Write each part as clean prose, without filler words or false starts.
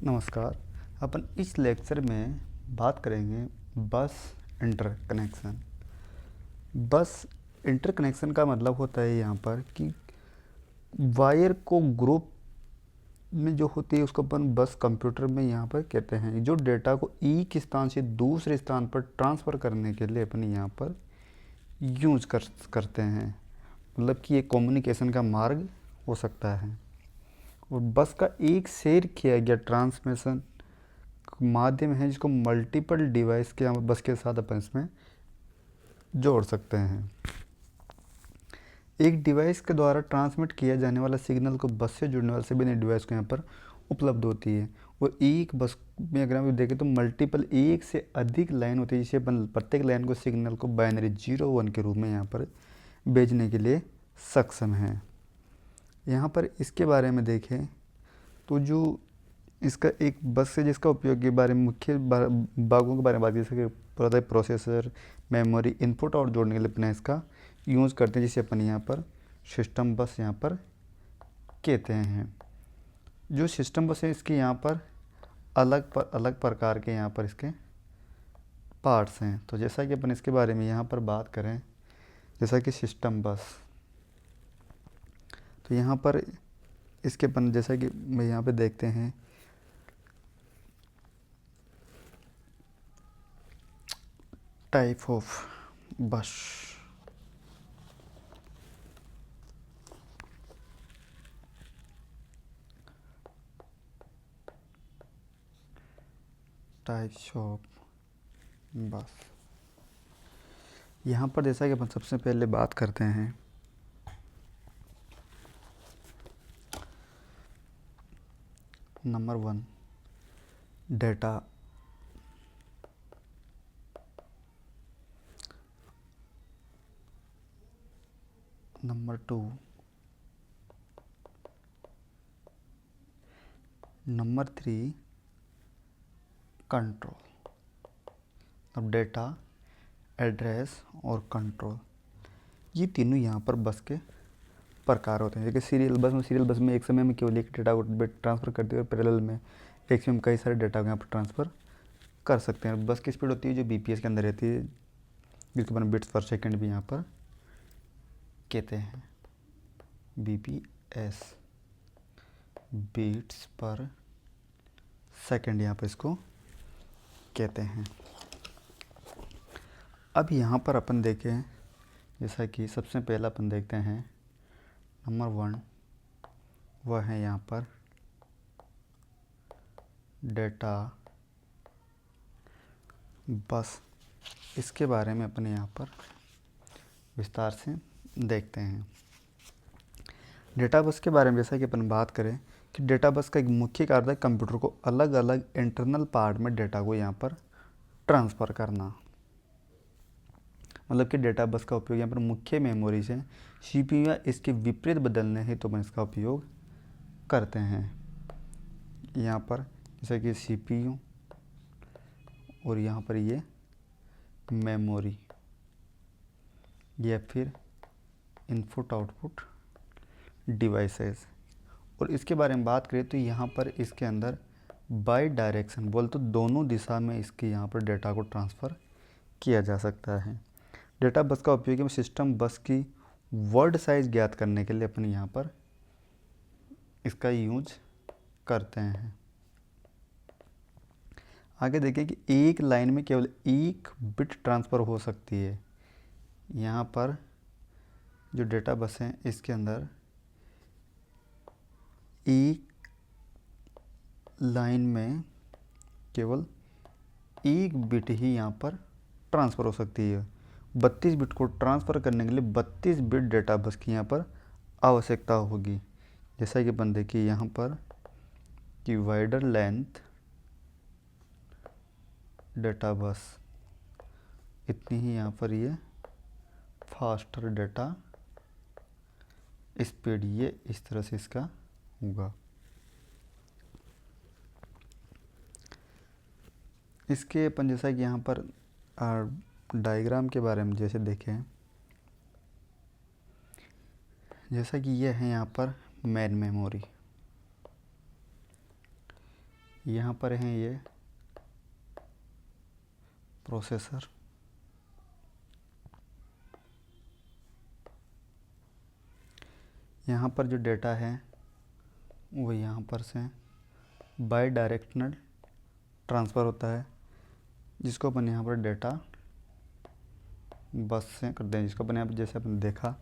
नमस्कार। अपन इस लेक्चर में बात करेंगे बस इंटरकनेक्शन। बस इंटरकनेक्शन का मतलब होता है यहाँ पर कि वायर को ग्रुप में जो होती है उसको अपन बस कंप्यूटर में यहाँ पर कहते हैं। जो डेटा को एक स्थान से दूसरे स्थान पर ट्रांसफ़र करने के लिए अपन यहाँ पर यूज करते हैं। मतलब कि ये कम्युनिकेशन का मार्ग हो सकता है। और बस का एक शेयर किया गया ट्रांसमिशन माध्यम है जिसको मल्टीपल डिवाइस के बस के साथ अपन इसमें जोड़ सकते हैं। एक डिवाइस के द्वारा ट्रांसमिट किया जाने वाला सिग्नल को बस से जुड़ने वाले सभी डिवाइस को यहाँ पर उपलब्ध होती है। और एक बस में अगर हम देखें तो मल्टीपल एक से अधिक लाइन होती है, जिसे अपन प्रत्येक लाइन को सिग्नल को बाइनरी 0-1 के रूप में यहाँ पर भेजने के लिए सक्षम है। यहाँ पर इसके बारे में देखें तो जो इसका एक बस से जिसका उपयोग के बारे में मुख्य भागों के बारे में बात की जैसे कि प्रोसेसर, मेमोरी, इनपुट और जोड़ने के लिए अपना इसका यूज़ करते हैं, जिसे अपन यहाँ पर सिस्टम बस यहाँ पर कहते हैं। जो सिस्टम बस है इसके यहाँ पर अलग प्रकार के यहाँ पर इसके पार्ट्स हैं। तो जैसा कि अपन इसके बारे में यहाँ पर बात करें, जैसा कि सिस्टम बस, तो यहाँ पर इसके अपन जैसा कि यहाँ पे देखते हैं टाइप ऑफ बस। टाइप्स ऑफ बस। यहाँ पर जैसा कि अपन सबसे पहले बात करते हैं number 1 data. Number 2 number 3 control. अब डेटा, एड्रेस और कंट्रोल, ये तीनों यहाँ पर बस के प्रकार होते हैं। जैसे सीरियल बस में एक समय में केवल एक डेटा को ट्रांसफ़र करती है और पैरेलल में एक समय में कई सारे डेटा को यहाँ पर ट्रांसफ़र कर सकते हैं। बस की स्पीड होती है जो बीपीएस के अंदर रहती है, जिसको अपन बिट्स पर सेकंड भी यहाँ पर कहते हैं। बीपीएस, बीट्स पर सेकंड यहाँ पर इसको कहते हैं। अब यहाँ पर अपन देखें, जैसा कि सबसे पहला अपन देखते हैं नंबर 1, वह है यहाँ पर डेटा बस। इसके बारे में अपन यहाँ पर विस्तार से देखते हैं। डेटा बस के बारे में जैसा कि अपन बात करें कि डेटा बस का एक मुख्य कार्य है कंप्यूटर को अलग अलग इंटरनल पार्ट में डेटा को यहाँ पर ट्रांसफ़र करना। मतलब कि डेटा बस का उपयोग यहाँ पर मुख्य मेमोरी से सीपीयू या इसके विपरीत बदलने हेतु अपन इसका उपयोग करते हैं। यहाँ पर जैसे कि सीपीयू और यहाँ पर ये मेमोरी या फिर इनपुट आउटपुट डिवाइसेस। और इसके बारे में बात करें तो यहाँ पर इसके अंदर बाई डायरेक्शन बोल तो दोनों दिशा में इसके यहाँ पर डेटा को ट्रांसफ़र किया जा सकता है। डेटा बस का उपयोग सिस्टम बस की वर्ड साइज ज्ञात करने के लिए अपन यहाँ पर इसका यूज करते हैं। आगे देखें कि एक लाइन में केवल एक बिट ट्रांसफ़र हो सकती है। यहाँ पर जो डेटा बस है इसके अंदर एक लाइन में केवल एक बिट ही यहाँ पर ट्रांसफ़र हो सकती है। 32 बिट को ट्रांसफ़र करने के लिए 32 बिट डेटा बस की यहाँ पर आवश्यकता होगी। जैसा कि अपन देखिए यहाँ पर कि वाइडर लेंथ डेटा बस इतनी ही यहाँ पर ये फास्टर डेटा स्पीड, ये इस तरह से इसका होगा। इसके अपन जैसा कि यहाँ पर डायग्राम के बारे में जैसे देखें, जैसा कि ये है यहाँ पर मेन मेमोरी, यहाँ पर हैं ये प्रोसेसर, यहाँ पर जो डेटा है वो यहाँ पर से बाई डायरेक्शनल ट्रांसफ़र होता है, जिसको अपन यहाँ पर डेटा बस से करते हैं, जिसको अपन यहाँ पर जैसे अपन देखा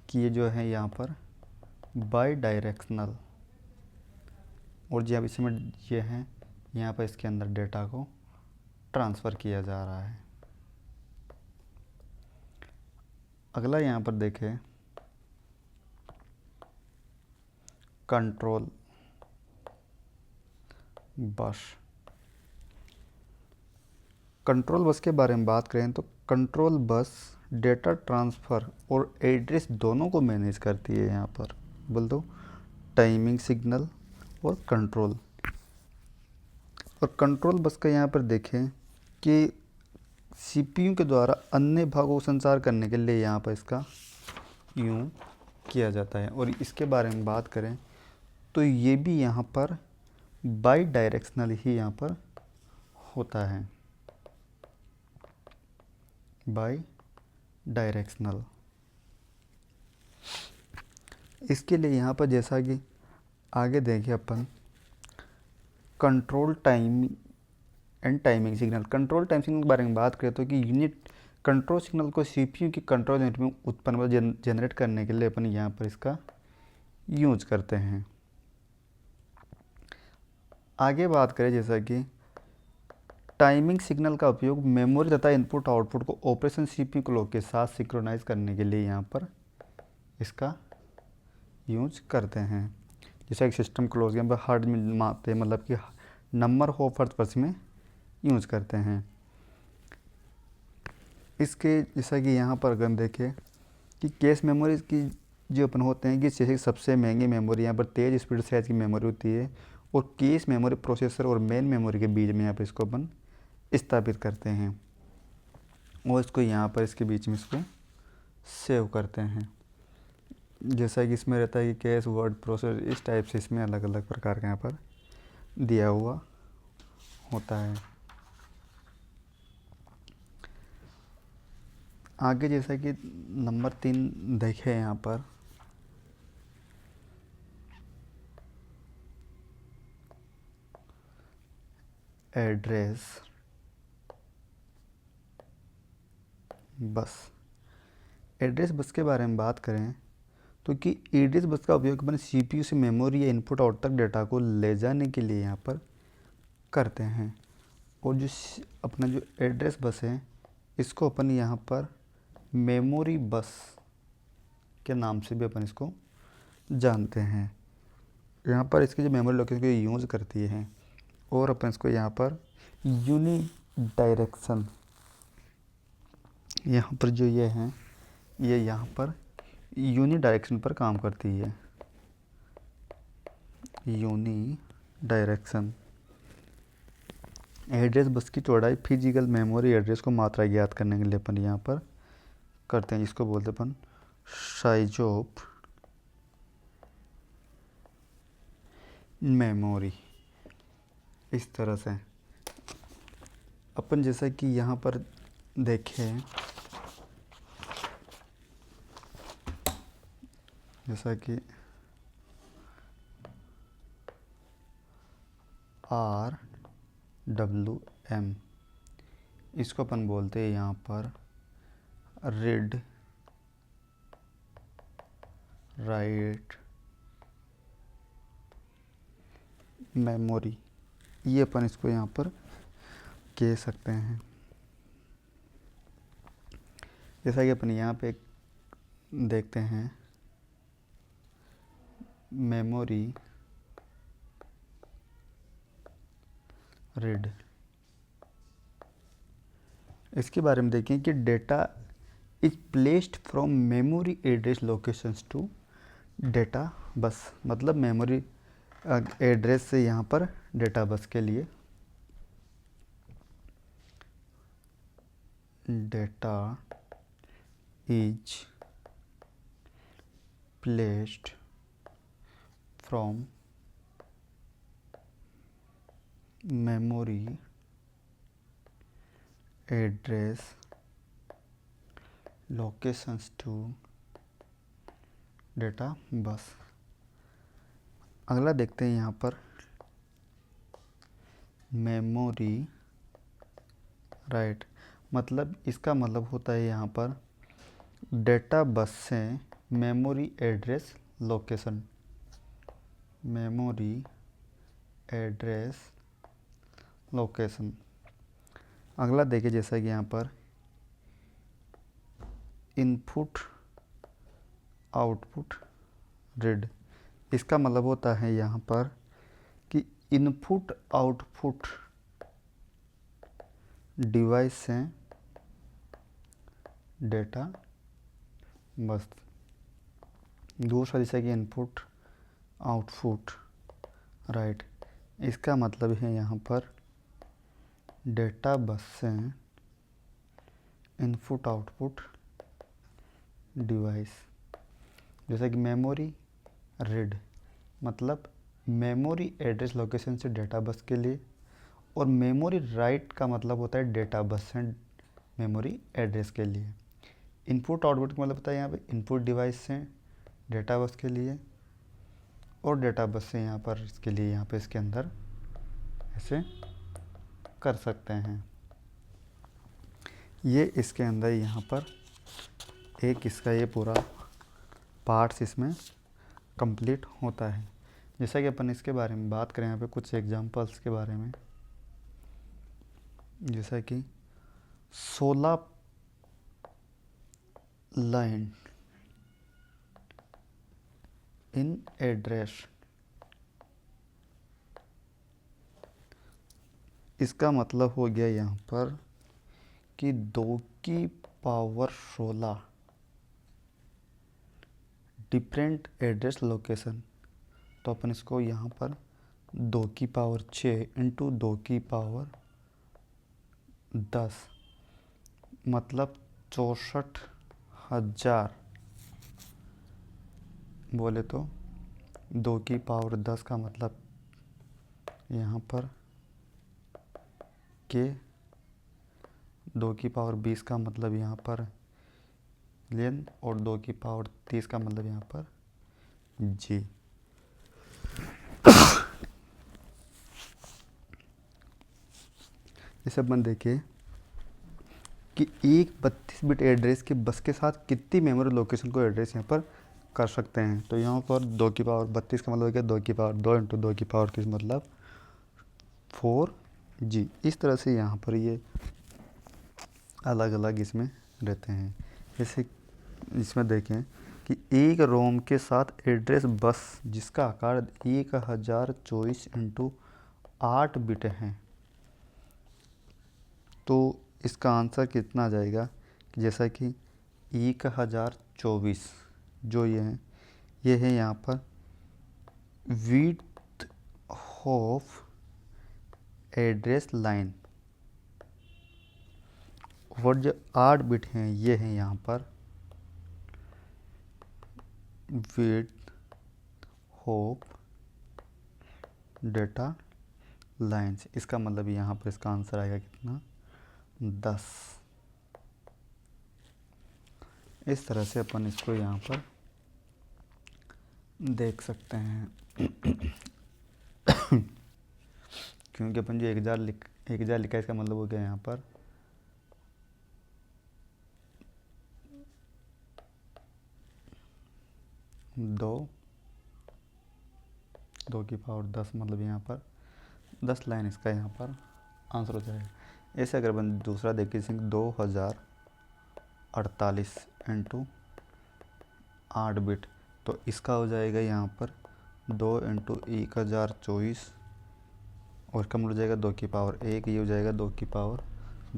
कि ये जो है यहाँ पर बाई डायरेक्शनल, और जब इसमें ये है यहाँ पर इसके अंदर डेटा को ट्रांसफ़र किया जा रहा है। अगला यहाँ पर देखें कंट्रोल बस। कंट्रोल बस के बारे में बात करें तो कंट्रोल बस डेटा ट्रांसफ़र और एड्रेस दोनों को मैनेज करती है। यहाँ पर बोल दो टाइमिंग सिग्नल और कंट्रोल। और कंट्रोल बस का यहाँ पर देखें कि सीपीयू के द्वारा अन्य भागों को संचार करने के लिए यहाँ पर इसका यूँ किया जाता है। और इसके बारे में बात करें तो ये भी यहाँ पर बाई डायरेक्शनल ही यहाँ पर होता है, बाई डायरेक्शनल। इसके लिए यहाँ पर जैसा कि आगे देखें अपन control time and timing signal. Control time signal के बारे में बात करें तो कि यूनिट कंट्रोल सिग्नल को सीपीयू की कंट्रोल यूनिट में उत्पन्न जनरेट करने के लिए अपन यहाँ पर इसका यूज करते हैं। आगे बात करें जैसा कि टाइमिंग सिग्नल का उपयोग मेमोरी तथा इनपुट आउटपुट को ऑपरेशन सीपीयू क्लॉक के साथ सिंक्रोनाइज करने के लिए यहाँ पर इसका यूज करते हैं। जैसा कि सिस्टम क्लॉक यहाँ पर हार्ड में मापते, मतलब कि नंबर ऑफ हर्ट्ज में यूज करते हैं। इसके जैसा कि यहाँ पर अगर देखें कि कैश मेमोरी की जो अपन होते हैं कि जैसे सबसे महंगी मेमोरी यहाँ पर तेज़ स्पीड साइज की मेमोरी होती है, और कैश मेमोरी प्रोसेसर और मेन मेमोरी के बीच में यहाँ पर इसको अपन स्थापित करते हैं और इसको यहाँ पर इसके बीच में इसको सेव करते हैं। जैसा कि इसमें रहता है कि कैश वर्ड प्रोसेसर, इस टाइप से इसमें अलग अलग प्रकार का यहाँ पर दिया हुआ होता है। आगे जैसा कि नंबर 3 देखें यहाँ पर एड्रेस बस। एड्रेस बस के बारे में बात करें तो कि एड्रेस बस का उपयोग अपन सीपीयू से मेमोरी या इनपुट आउट तक डेटा को ले जाने के लिए यहाँ पर करते हैं। और जो अपना जो एड्रेस बस है इसको अपन यहाँ पर मेमोरी बस के नाम से भी अपन इसको जानते हैं। यहाँ पर इसकी जो मेमोरी लोकेशन को यूज़ करती है, और अपन इसको यहाँ पर यूनी डायरेक्शन, यहाँ पर जो ये हैं ये यहाँ पर यूनी डायरेक्शन पर काम करती है। Uni direction. एड्रेस बस की चौड़ाई फिजिकल मेमोरी एड्रेस को मात्रा ज्ञात करने के लिए अपन यहाँ पर करते हैं, जिसको बोलते अपन साइज ऑफ मेमोरी। इस तरह से अपन जैसा कि यहाँ पर देखें, जैसा कि RWM, इसको अपन बोलते हैं यहाँ पर रीड राइट मेमोरी, ये अपन इसको यहाँ पर कह सकते हैं। जैसा कि अपन यहाँ पे देखते हैं मेमोरी रीड, इसके बारे में देखें कि data is placed from memory address locations to data bus, मतलब मेमोरी एड्रेस से यहाँ पर डेटा बस के लिए data is placed from memory address locations to data bus. अगला देखते हैं यहाँ पर मेमोरी राइट, मतलब इसका मतलब होता है यहाँ पर डेटा बस से memory address location, memory address location. अगला देखिए जैसा कि यहाँ पर इनपुट आउटपुट रीड, इसका मतलब होता है यहाँ पर कि इनपुट आउटपुट डिवाइस से डेटा बस। दूसरा जैसा कि इनपुट आउटपुट राइट, इसका मतलब है यहाँ पर डेटा बस से इनपुट आउटपुट डिवाइस। जैसा कि मेमोरी रीड मतलब मेमोरी एड्रेस लोकेशन से डेटा बस के लिए, और मेमोरी राइट का मतलब होता है डेटा बस से मेमोरी एड्रेस के लिए। इनपुट आउटपुट का मतलब होता है यहाँ पे इनपुट डिवाइस से डेटा बस के लिए, और डेटा बस से यहाँ पर इसके लिए यहाँ पे इसके अंदर ऐसे कर सकते हैं। ये इसके अंदर यहाँ पर एक इसका ये पूरा पार्ट्स इसमें कंप्लीट होता है। जैसा कि अपन इसके बारे में बात करें यहाँ पे कुछ एग्जांपल्स के बारे में, जैसा कि 16 लाइन इन एड्रेस, इसका मतलब हो गया यहाँ पर कि 2 की पावर 16 डिफरेंट एड्रेस लोकेशन। तो अपन इसको यहाँ पर 2 की पावर 6 इंटू 2 की पावर 10 मतलब 64,000 बोले तो 2 की पावर 10 का मतलब यहाँ पर के, 2 की पावर 20 का मतलब यहाँ पर लेन, और 2 की पावर 30 का मतलब यहाँ पर जी। जैसे अपन देखें कि एक 32 बिट एड्रेस के बस के साथ कितनी मेमोरी लोकेशन को एड्रेस यहाँ पर कर सकते हैं। तो यहाँ पर 2 की पावर 32 का मतलब क्या, 2 की पावर 2 इंटू 2 की पावर 30 मतलब 4G। इस तरह से यहाँ पर ये अलग अलग इसमें रहते हैं। जैसे इसमें देखें कि एक रोम के साथ एड्रेस बस जिसका आकार 1024 इंटू 8 बिट है, तो इसका आंसर कितना आ जाएगा कि जैसा कि 1024 जो ये है यहाँ पर विड्थ ऑफ एड्रेस लाइन, और जो 8 बिट हैं ये हैं यहाँ पर विड्थ ऑफ डेटा लाइन्स। इसका मतलब यहाँ पर इसका आंसर आएगा कितना, 10। इस तरह से अपन इसको यहाँ पर देख सकते हैं। क्योंकि अपन जो 1000 लिखा है इसका मतलब हो गया यहाँ पर 2 की पावर 10 मतलब यहाँ पर 10 लाइन इसका यहाँ पर आंसर हो जाएगा। ऐसे अगर अपन दूसरा देखें 2048 इंटू 8 बिट, तो इसका हो जाएगा यहाँ पर 2 इंटू 1024, और इसका मतलब हो जाएगा 2 की पावर 1, ये हो जाएगा 2 की पावर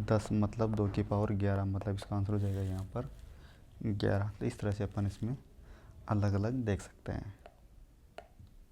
10 मतलब 2 की पावर 11 मतलब इसका आंसर हो जाएगा यहाँ पर 11। तो इस तरह से अपन इसमें अलग अलग देख सकते हैं।